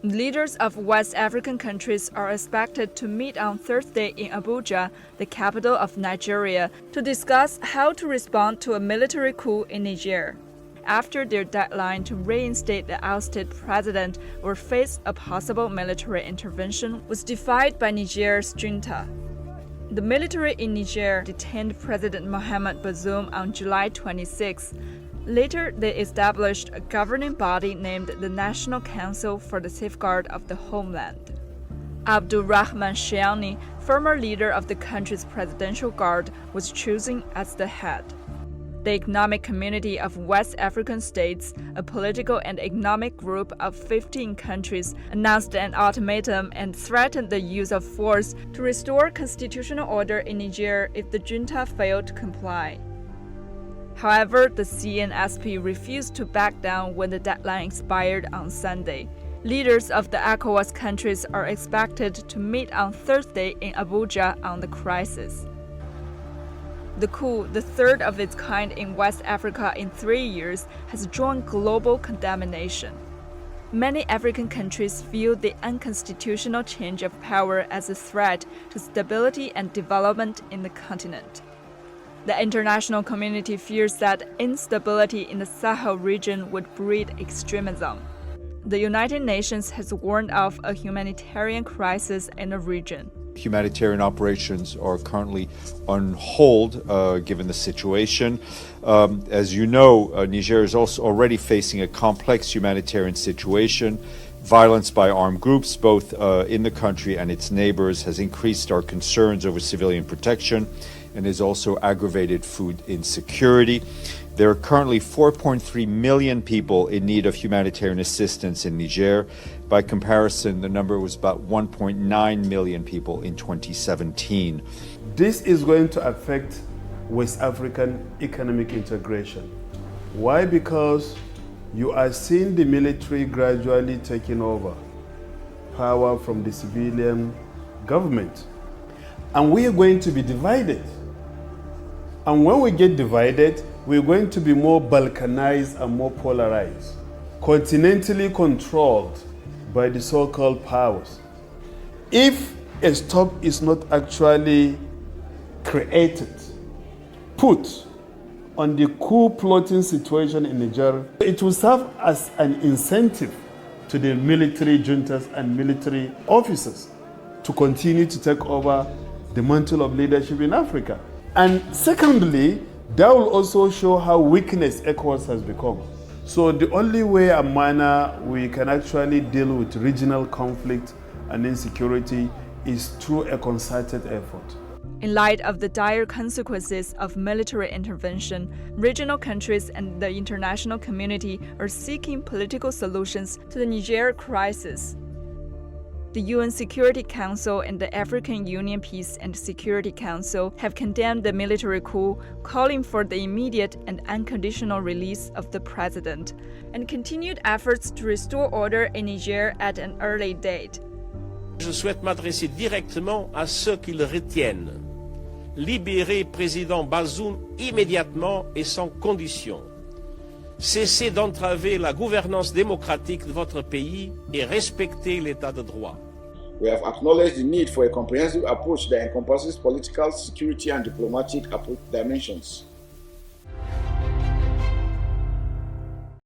Leaders of West African countries are expected to meet on Thursday in Abuja, the capital of Nigeria, to discuss how to respond to a military coup in Niger, after their deadline to reinstate the ousted president or face a possible military intervention was defied by Niger's junta. The military in Niger detained President Mohamed Bazoum on July 26. Later, they established a governing body named the National Council for the Safeguard of the Homeland. Abdulrahman Chiani, former leader of the country's presidential guard, was chosen as the head. The Economic Community of West African States, a political and economic group of 15 countries, announced an ultimatum and threatened the use of force to restore constitutional order in Niger if the junta failed to comply. However, the CNSP refused to back down when the deadline expired on Sunday. Leaders of the ECOWAS countries are expected to meet on Thursday in Abuja on the crisis. The coup, the third of its kind in West Africa in 3 years, has drawn global condemnation. Many African countries view the unconstitutional change of power as a threat to stability and development in the continent. The international community fears that instability in the Sahel region would breed extremism. The United Nations has warned of a humanitarian crisis in the region. Humanitarian operations are currently on hold given the situation. As you know, Niger is also already facing a complex humanitarian situation. Violence by armed groups, both in the country and its neighbors, has increased our concerns over civilian protection and has also aggravated food insecurity. There are currently 4.3 million people in need of humanitarian assistance in Niger. By comparison, the number was about 1.9 million people in 2017. This is going to affect West African economic integration. Why? Because you are seeing the military gradually taking over power from the civilian government. And we are going to be divided. And when we get divided, we're going to be more balkanized and more polarized, continentally controlled by the so-called powers. If a stop is not actually created, put on the coup plotting situation in Niger, it will serve as an incentive to the military juntas and military officers to continue to take over the mantle of leadership in Africa. And secondly, that will also show how weakness ECOWAS has become. So the only way and manner we can actually deal with regional conflict and insecurity is through a concerted effort. In light of the dire consequences of military intervention, regional countries and the international community are seeking political solutions to the Niger crisis. The UN Security Council and the African Union Peace and Security Council have condemned the military coup, calling for the immediate and unconditional release of the president, and continued efforts to restore order in Niger at an early date. Je souhaite m'adresser directement à ceux qui le retiennent. Libérez président Bazoum immédiatement et sans condition. Cessez d'entraver la gouvernance démocratique de votre pays et respectez l'état de droit. We have acknowledged the need for a comprehensive approach that encompasses political, security, and diplomatic dimensions.